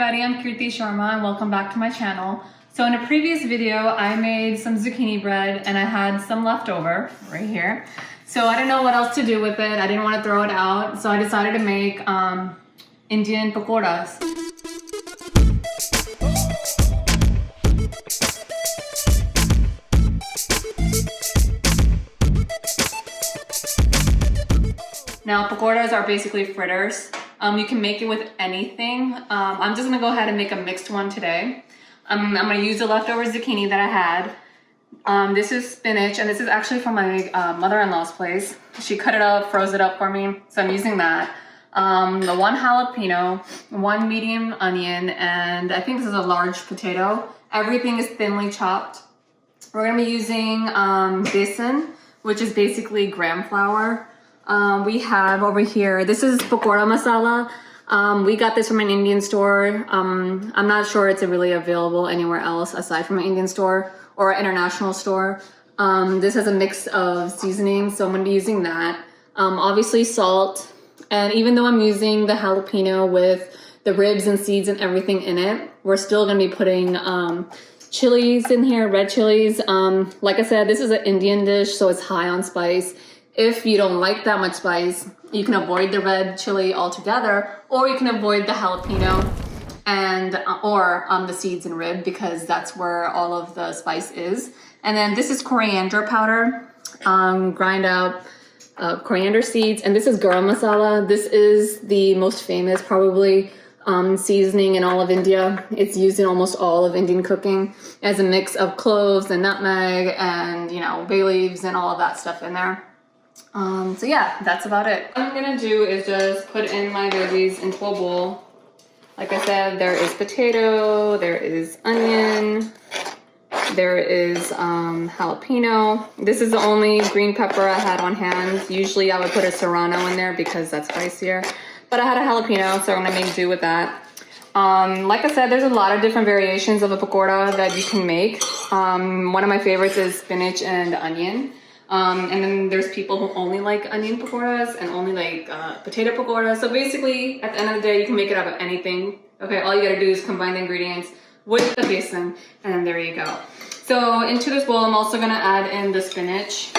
everybody, I'm Kirti Sharma and welcome back to my channel. So in a previous video, I made some zucchini bread and I had some left over right here. So I didn't know what else to do with it. I didn't want to throw it out. So I decided to make Indian Pakoras. Now pakoras are basically fritters. You can make it with anything. I'm just gonna go ahead and make a mixed one today. I'm gonna use the leftover zucchini that I had. This is spinach, and this is actually from my mother-in-law's place. She cut it up, froze it up for me, so I'm using that. The one jalapeno, one medium onion, and I think this is a large potato. Everything is thinly chopped. We're gonna be using besan, which is basically gram flour. We have over here, this is pakora masala. We got this from an Indian store. I'm not sure it's really available anywhere else aside from an Indian store or an international store. This has a mix of seasonings, so I'm gonna be using that. Obviously salt, and even though I'm using the jalapeno with the ribs and seeds and everything in it, we're still gonna be putting chilies in here, red chilies. Like I said, this is an Indian dish, so it's high on spice. If you don't like that much spice, you can avoid the red chili altogether, or you can avoid the jalapeno and or the seeds and rib, because that's where all of the spice is. And then this is coriander powder, grind out coriander seeds, and this is garam masala. This is the most famous probably seasoning in all of India. It's used in almost all of Indian cooking as a mix of cloves and nutmeg and, you know, bay leaves and all of that stuff in there. So yeah, that's about it. What I'm gonna do is just put in my veggies into a bowl. Like I said, there is potato, there is onion, there is jalapeno. This is the only green pepper I had on hand. Usually I would put a serrano in there because that's spicier, but I had a jalapeno, so I'm gonna make do with that. Like I said, there's a lot of different variations of a pakora that you can make. One of my favorites is spinach and onion. And then there's people who only like onion pakoras and only like potato pakoras. So basically, at the end of the day, you can make it out of anything. Okay, all you gotta do is combine the ingredients with the besan, and then there you go. So into this bowl, I'm also gonna add in the spinach.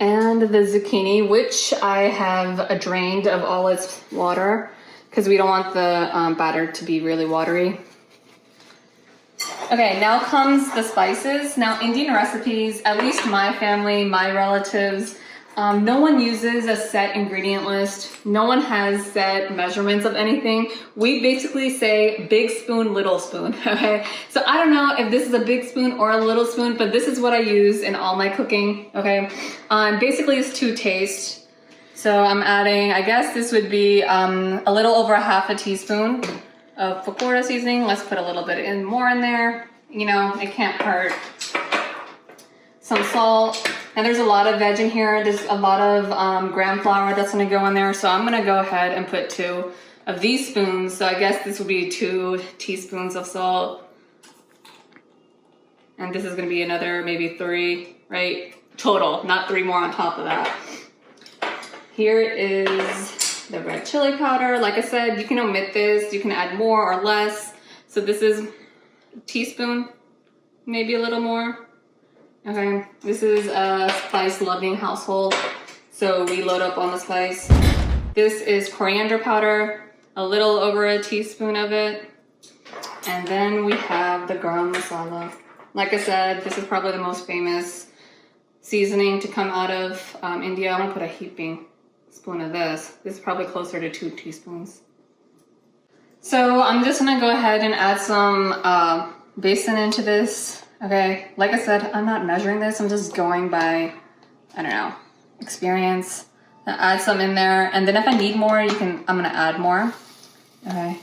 And the zucchini, which I have drained of all its water, because we don't want the batter to be really watery. Okay, now comes the spices. Now, Indian recipes, at least my family, my relatives, no one uses a set ingredient list. No one has set measurements of anything. We basically say big spoon, little spoon, okay? So I don't know if this is a big spoon or a little spoon, but this is what I use in all my cooking, okay? Basically, it's to taste. So I'm adding, I guess this would be a little over a half a teaspoon of pakora seasoning. Let's put a little bit more in there. You know, it can't hurt. Some salt. And there's a lot of veg in here. There's a lot of gram flour that's gonna go in there. So I'm gonna go ahead and put 2 of these spoons. So I guess this would be 2 teaspoons of salt. And this is gonna be another maybe 3, right? Total, not 3 more on top of that. Here is the red chili powder. Like I said, you can omit this. You can add more or less. So this is a teaspoon, maybe a little more. Okay, this is a spice loving household, so we load up on the spice. This is coriander powder, a little over a teaspoon of it. And then we have the garam masala. Like I said, this is probably the most famous seasoning to come out of India. I'm gonna put a heaping spoon of this. This is probably closer to 2 teaspoons. So I'm just gonna go ahead and add some besan into this. Okay, like I said, I'm not measuring this. I'm just going by, I don't know, experience. I'll add some in there, and then if I need more, I'm gonna add more. Okay,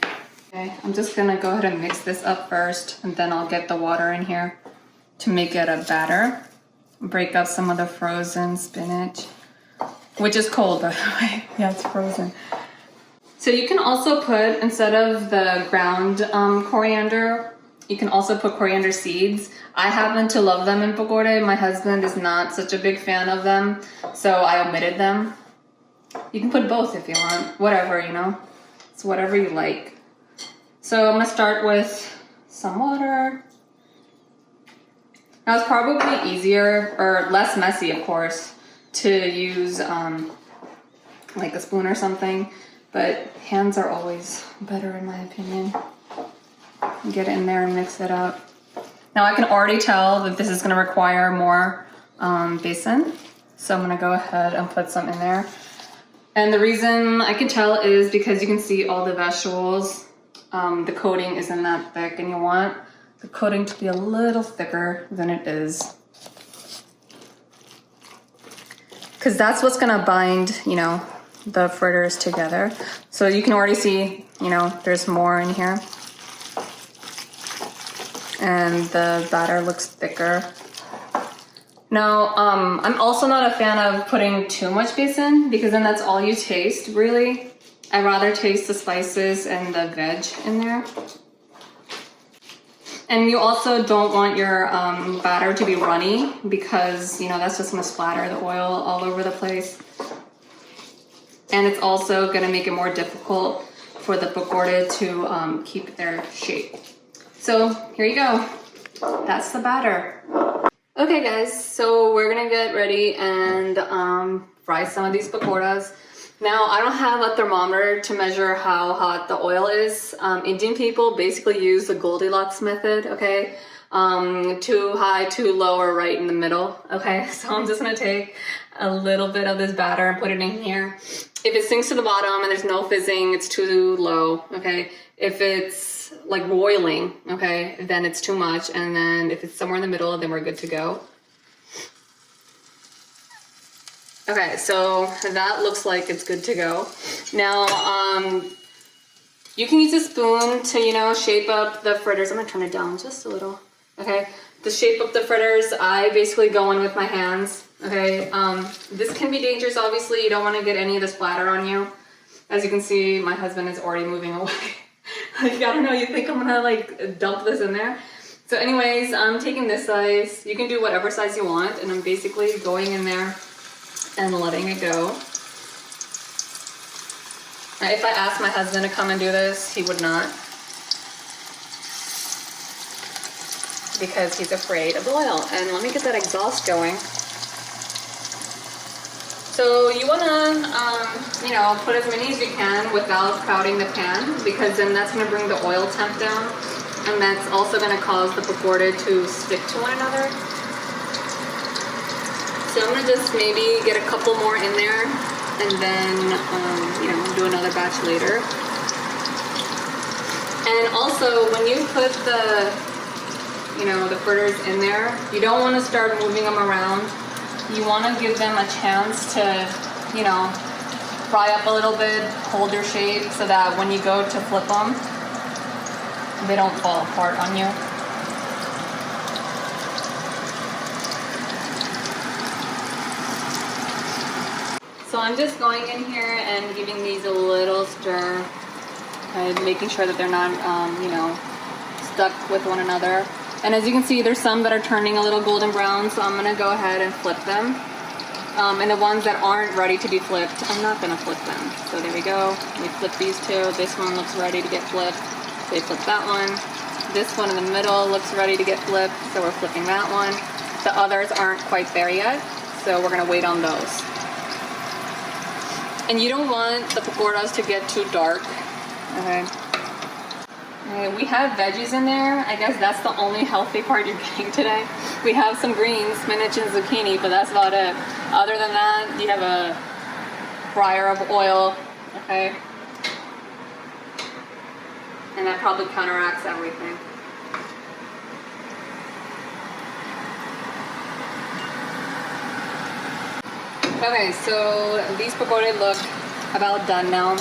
I'm just gonna go ahead and mix this up first, and then I'll get the water in here to make it a batter. Break up some of the frozen spinach, which is cold, by the way. Yeah, it's frozen. So you can also put, instead of the ground coriander, you can also put coriander seeds. I happen to love them in pakora. My husband is not such a big fan of them, so I omitted them. You can put both if you want, whatever, you know. It's whatever you like. So I'm gonna start with some water. Now it's probably easier, or less messy of course, to use like a spoon or something, but hands are always better in my opinion. Get it in there and mix it up. Now I can already tell that this is gonna require more besan, so I'm gonna go ahead and put some in there. And the reason I can tell is because you can see all the vegetables, the coating isn't that thick, and you want the coating to be a little thicker than it is. Because that's what's gonna bind, you know, the fritters together. So you can already see, you know, there's more in here. And the batter looks thicker. Now, I'm also not a fan of putting too much besan because then that's all you taste, really. I'd rather taste the spices and the veg in there. And you also don't want your batter to be runny because, you know, that's just gonna splatter the oil all over the place. And it's also gonna make it more difficult for the pakora to keep their shape. So here you go, that's the batter. Okay guys, so we're gonna get ready and fry some of these pakoras. Now I don't have a thermometer to measure how hot the oil is. Indian people basically use the Goldilocks method, okay? Too high, too low, or right in the middle, okay? So I'm just gonna take a little bit of this batter and put it in here. If it sinks to the bottom and there's no fizzing, it's too low, okay? If it's like boiling, okay, then it's too much, and then if it's somewhere in the middle, then we're good to go. Okay, so that looks like it's good to go. Now, you can use a spoon to, you know, shape up the fritters. I'm gonna turn it down just a little, okay? To shape up the fritters, I basically go in with my hands, okay? This can be dangerous, obviously. You don't wanna get any of the splatter on you. As you can see, my husband is already moving away. Like, I don't know, you think I'm gonna like dump this in there? So anyways, I'm taking this size. You can do whatever size you want, and I'm basically going in there and letting it go. If I asked my husband to come and do this, he would not. Because he's afraid of oil. And let me get that exhaust going. So you wanna, you know, put as many as you can without crowding the pan, because then that's gonna bring the oil temp down, and that's also gonna cause the pakora to stick to one another. So I'm gonna just maybe get a couple more in there, and then, you know, do another batch later. And also, when you put the, you know, the fritters in there, you don't wanna start moving them around. You want to give them a chance to, you know, fry up a little bit, hold their shape, so that when you go to flip them, they don't fall apart on you. So I'm just going in here and giving these a little stir, making sure that they're not, you know, stuck with one another. And as you can see, there's some that are turning a little golden brown, so I'm gonna go ahead and flip them. And the ones that aren't ready to be flipped, I'm not gonna flip them. So there we go, we flip these two. This one looks ready to get flipped, so we flip that one. This one in the middle looks ready to get flipped, so we're flipping that one. The others aren't quite there yet, so we're gonna wait on those. And you don't want the pakoras to get too dark, okay? We have veggies in there. I guess that's the only healthy part you're getting today. We have some greens, spinach and zucchini, but that's about it. Other than that, you have a fryer of oil, okay? And that probably counteracts everything. Okay, so these pakora look about done now.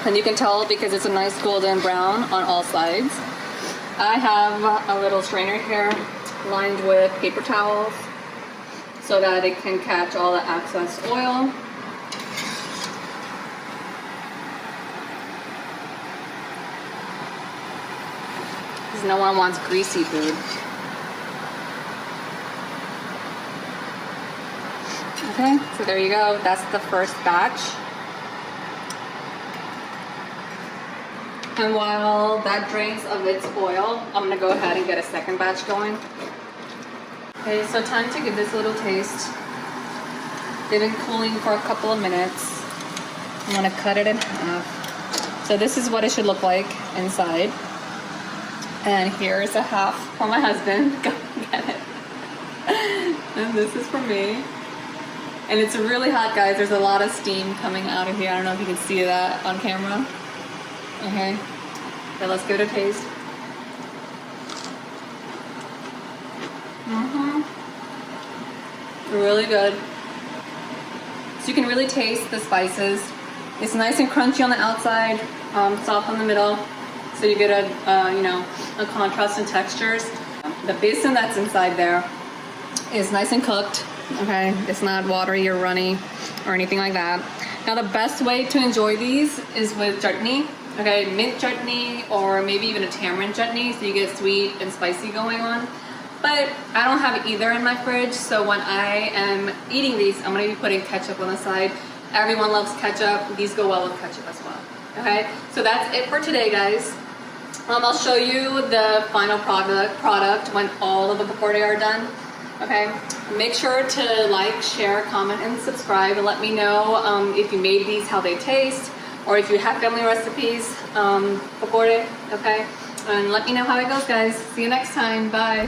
And you can tell because it's a nice golden brown on all sides. I have a little strainer here lined with paper towels so that it can catch all the excess oil. Because no one wants greasy food. Okay, so there you go. That's the first batch. And while that drains of its oil, I'm gonna go ahead and get a second batch going. Okay, so time to give this a little taste. They've been cooling for a couple of minutes. I'm gonna cut it in half. So this is what it should look like inside. And here's a half for my husband. Go get it. And this is for me. And it's really hot, guys. There's a lot of steam coming out of here. I don't know if you can see that on camera. Okay. So let's give it a taste. Really good. So you can really taste the spices. It's nice and crunchy on the outside, soft on the middle. So you get a contrast in textures. The besan that's inside there is nice and cooked. Okay, it's not watery or runny or anything like that. Now the best way to enjoy these is with chutney. Okay, mint chutney or maybe even a tamarind chutney, so you get sweet and spicy going on. But I don't have either in my fridge, so when I am eating these, I'm gonna be putting ketchup on the side. Everyone loves ketchup. These go well with ketchup as well. Okay, so that's it for today, guys. I'll show you the final product when all of the pakora are done. Okay, make sure to like, share, comment, and subscribe, and let me know if you made these, how they taste, or if you have family recipes, pakora, okay? And let me know how it goes, guys. See you next time. Bye.